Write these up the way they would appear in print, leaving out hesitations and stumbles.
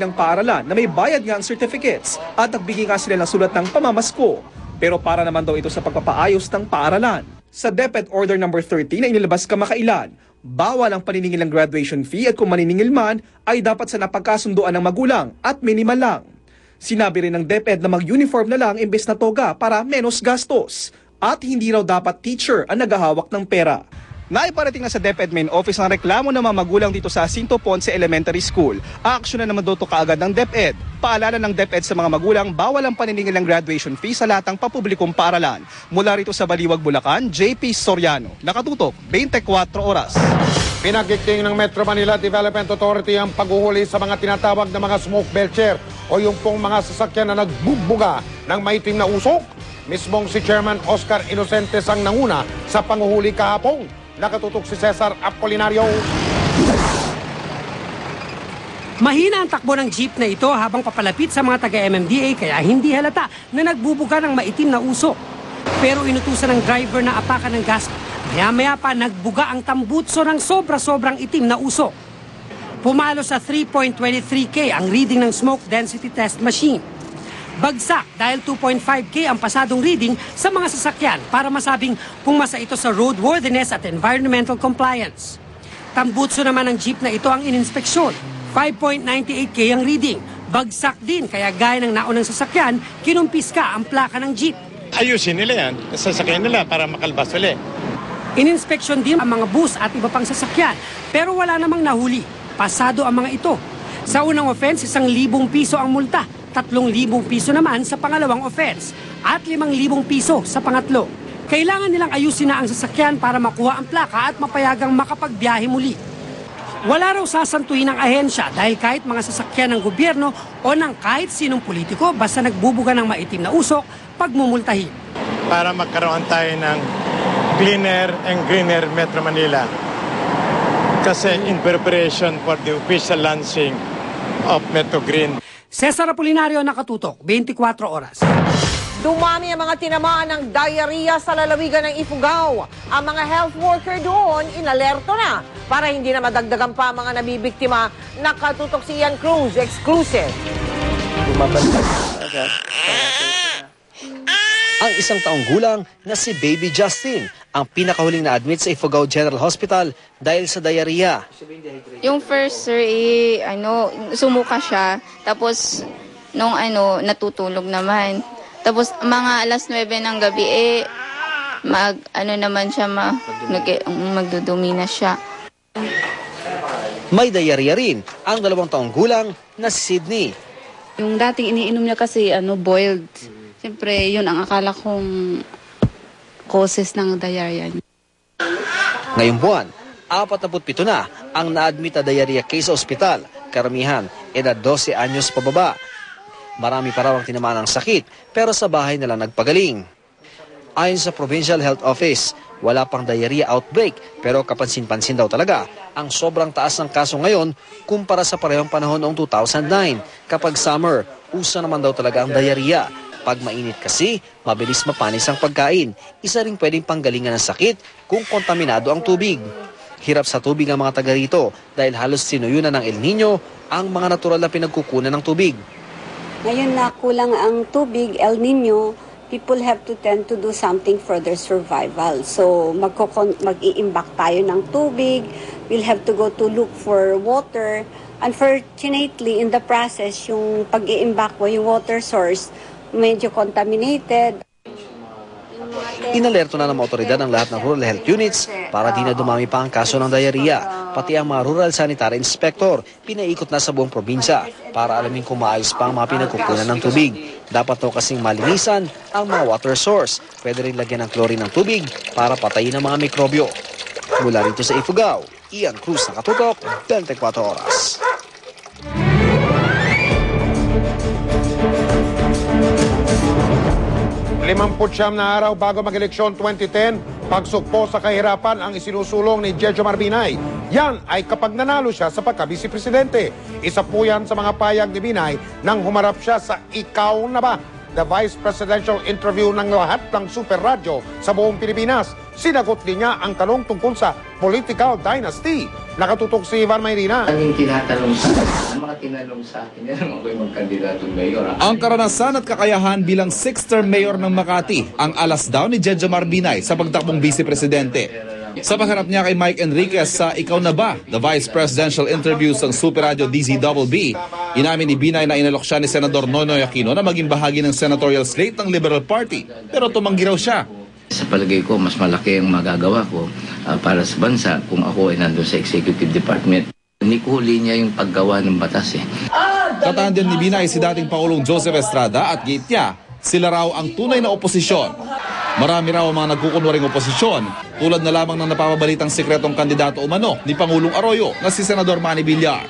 ng paaralan na may bayad nga ang certificates at nagbigay nga sila ng sulat ng pamamasko. Pero para naman daw ito sa pagpapaayos ng paaralan. Sa DepEd Order No. 13 na inilabas kamakailan, bawal ang paniningil ng graduation fee at kung maniningil man ay dapat sa napagkasunduan ng magulang at minimal lang. Sinabi rin ng DepEd na mag-uniform na lang imbes na toga para menos gastos at hindi raw dapat teacher ang naghahawak ng pera. Naiparating na sa DepEd Main Office ang reklamo ng mga magulang dito sa Jacinto Ponce Elementary School. Aaksyon na naman doon kaagad ng DepEd. Paalala ng DepEd sa mga magulang, bawal ang paniningil ng graduation fee sa latang papublikong paaralan. Mula rito sa Baliwag, Bulacan, JP Soriano. Nakatutok, 24 oras. Pinagigting ng Metro Manila Development Authority ang paghuhuli sa mga tinatawag na mga smoke belcher o yung pong mga sasakyan na nagbubuga ng maitim na usok. Mismong si Chairman Oscar Inocentes ang nanguna sa panghuhuli kahapon. Nakatutok si Cesar Apolinario. Mahina ang takbo ng jeep na ito habang papalapit sa mga taga-MMDA kaya hindi halata na nagbubuga ng maitim na usok. Pero inutusan ng driver na apakan ng gas. Maya-maya pa nagbuga ang tambutso ng sobra-sobrang itim na usok. Pumalo sa 3.23K ang reading ng smoke density test machine. Bagsak dahil 2.5K ang pasadong reading sa mga sasakyan para masabing pumasa ito sa roadworthiness at environmental compliance. Tambutso naman ng jeep na ito ang ininspeksyon. 5.98K ang reading. Bagsak din kaya gaya ng naunang sasakyan, kinumpiska ang plaka ng jeep. Ayusin nila yan, sasakyan nila para makalbas ulit. Ininspeksyon din ang mga bus at iba pang sasakyan pero wala namang nahuli. Pasado ang mga ito. Sa unang offense, 1,000 piso ang multa. 3,000 piso naman sa pangalawang offense at 5,000 piso sa pangatlo. Kailangan nilang ayusin na ang sasakyan para makuha ang plaka at mapayagang makapagbiyahe muli. Wala raw sasantuhin ng ahensya dahil kahit mga sasakyan ng gobyerno o ng kahit sinong politiko basta nagbubuga ng maitim na usok, pagmumultahin. Para magkaroon tayo ng cleaner and greener Metro Manila. Kasi in preparation for the official launching of Metro Green. Cesar Apolinario, Nakatutok, 24 oras. Dumami ang mga tinamaan ng diarrhea sa lalawigan ng Ifugao. Ang mga health worker doon, inalerto na para hindi na madagdagan pa mga nabibiktima. Nakatutok si Ian Cruz, exclusive. Ang 1 taong gulang na si Baby Justin ang pinakahuling na-admit sa Ifugao General Hospital dahil sa diarrhea. Yung first, sir, sumuka siya. Tapos, natutulog naman. Tapos, mga alas 9 ng gabi, magdudumi na siya. May diarrhea rin ang 2 taong gulang na si Sydney. Yung dating iniinom niya kasi, boiled. Siyempre, yun ang akala kong causes ng diarrhea. Ngayong buwan, 47 na ang na-admit na diarrhea case sa ospital. Karamihan, edad 12 anyos pababa. Marami pa raw ang tinamaan ng sakit, pero sa bahay nila nagpagaling. Ayon sa Provincial Health Office, wala pang diarrhea outbreak, pero kapansin-pansin daw talaga ang sobrang taas ng kaso ngayon kumpara sa parehong panahon noong 2009. Kapag summer, uso naman daw talaga ang diarrhea. Pag mainit kasi, mabilis mapanis ang pagkain. Isa ring pwedeng panggalingan ng sakit kung kontaminado ang tubig. Hirap sa tubig ang mga taga rito dahil halos sinuyunan ng El Nino ang mga natural na pinagkukunan ng tubig. Ngayon na kulang ang tubig, El Nino, people have to tend to do something for their survival. So mag-i-imbak tayo ng tubig, we'll have to go to look for water. Unfortunately, in the process, yung pag-i-imbak mo, yung water source, medyo contaminated. Inalerto na ng mga otoridad ang lahat ng rural health units para di na dumami pa ang kaso ng diarrhea. Pati ang mga rural sanitary inspector, pinaikot na sa buong probinsya para alamin kung maayos pa ang mga pinagkukunan ng tubig. Dapat daw kasing malinisan ang mga water source. Pwede rin lagyan ng chlorine ng tubig para patayin ang mga mikrobyo. Mula rito sa Ifugao, Ian Cruz, Nakatutok, 24 oras. Limamputsyam na araw bago mag-eleksyon 2010, pagsukpo sa kahirapan ang isinusulong ni Jejo Marbinay. Yan ay kapag nanalo siya sa pagka-vice-presidente. Isa po yan sa mga payag ni Binay nang humarap siya sa Ikaw na Ba? The Vice Presidential Interview ng lahat ng super radyo sa buong Pilipinas. Sinagot din niya ang tanong tungkol sa political dynasty. Nakatutok si Ivan Mayrina. Ang tinatanong sa akin, ang mga tinanong sa akin, yan ako'y magkandidato mayor. Ang karanasan at kakayahan bilang 6th-term mayor ng Makati, ang alas daw ni Jejomar Binay sa pagtakbong vice-presidente. Sa pagharap niya kay Mike Enriquez sa Ikaw Na Ba, the Vice Presidential Interview sa Super Radio DZBB, inamin ni Binay na inalok siya ni Senador Noynoy Aquino na maging bahagi ng senatorial slate ng Liberal Party, pero tumanggi raw siya. Sa palagay ko, mas malaki ang magagawa ko para sa bansa kung ako ay nandun sa Executive Department. Nikuli niya yung paggawa ng batas eh. Tataan din ni Binay si dating Pangulong Joseph Estrada at gate niya, sila raw ang tunay na oposisyon. Marami raw ang mga nagkukunwaring oposisyon, tulad na lamang ng napapabalitang sekretong kandidato umano ni Pangulong Arroyo na si Senador Manny Villar.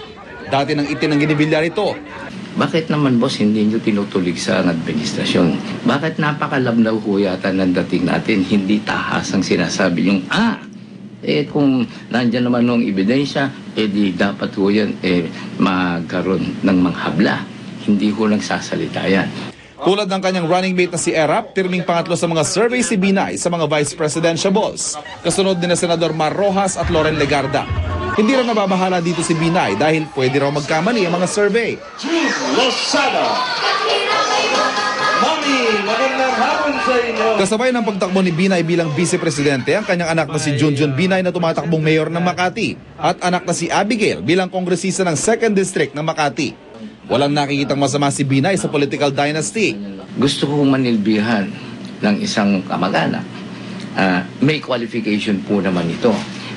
Dati nang itinanggi ni Villar ito. Bakit naman boss hindi nyo tinutulig sa administrasyon? Bakit napakalabnaw ho yata ng dating natin, hindi tahas ang sinasabi yung kung nandyan naman ng ebidensya, di dapat ho yan magkaroon ng manghabla. Hindi ho nagsasalita yan. Tulad ng kanyang running mate na si Erap, pirming pangatlo sa mga survey si Binay sa mga vice presidentiables. Kasunod din na Senador Mar Rojas at Loren Legarda. Hindi rin nababahala dito si Binay dahil pwede raw magkamali ang mga survey. Kasabay ng pagtakbo ni Binay bilang vice-presidente ang kanyang anak na si Junjun Binay na tumatakbong mayor ng Makati at anak na si Abigail bilang kongresista ng 2nd District ng Makati. Walang nakikitang masama si Binay sa political dynasty. Gusto kong manilbihan ng isang kamag-anak. May qualification po naman ito.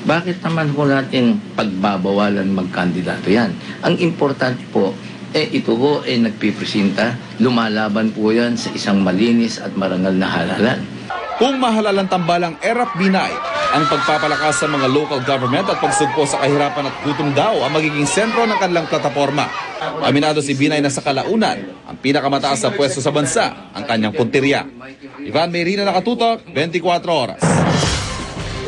Bakit naman po natin pagbabawalan magkandidato yan? Ang importante po, ito po nagpipresenta, lumalaban po yan sa isang malinis at marangal na halalan. Kung mahalalang tambalang Erap Binay, ang pagpapalakas sa mga local government at pagsugpo sa kahirapan at gutom daw ang magiging sentro ng kanilang plataforma. Aminado si Binay na sa kalaunan, ang pinakamataas na pwesto sa bansa, ang kanyang punteriya. Ivan Mayrina, nakatutok, 24 oras.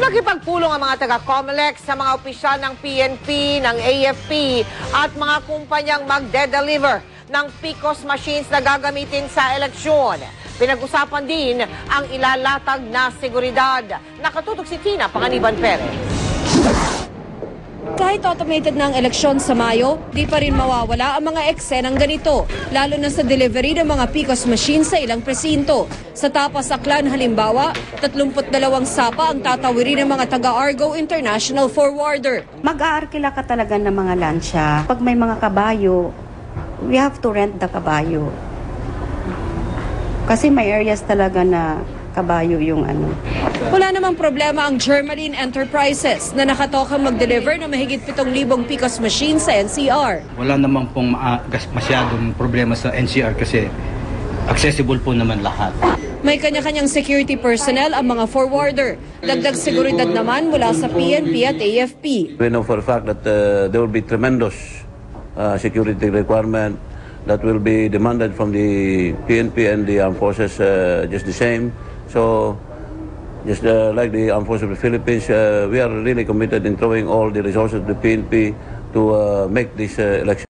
Nakipagpulong ang mga taga-COMELEC sa mga opisyal ng PNP, ng AFP at mga kumpanyang magde-deliver ng PCOS machines na gagamitin sa eleksyon. Pinag-usapan din ang ilalatag na seguridad. Nakatutok si Tina Panganiban Perez. Kahit automated na ang eleksyon sa Mayo, di pa rin mawawala ang mga eksenang ganito, lalo na sa delivery ng mga PCOS machines sa ilang presinto. Sa Tapas Aklan halimbawa, 32 sapa ang tatawirin ng mga taga-Argo International Forwarder. Mag-aarkila ka talaga ng mga lansya. Pag may mga kabayo, we have to rent the kabayo. Kasi may areas talaga na kabayo yung ano. Wala namang problema ang Germaline Enterprises na nakatokang mag-deliver ng mahigit 7,000 PCOS machines sa NCR. Wala namang pong masyadong problema sa NCR kasi accessible po naman lahat. May kanya-kanyang security personnel ang mga forwarder. Dagdag seguridad naman mula sa PNP at AFP. We know for a fact that there will be tremendous security requirement that will be demanded from the PNP and the armed forces just the same. So, just like the armed forces of the Philippines, we are really committed in throwing all the resources to the PNP to make this election.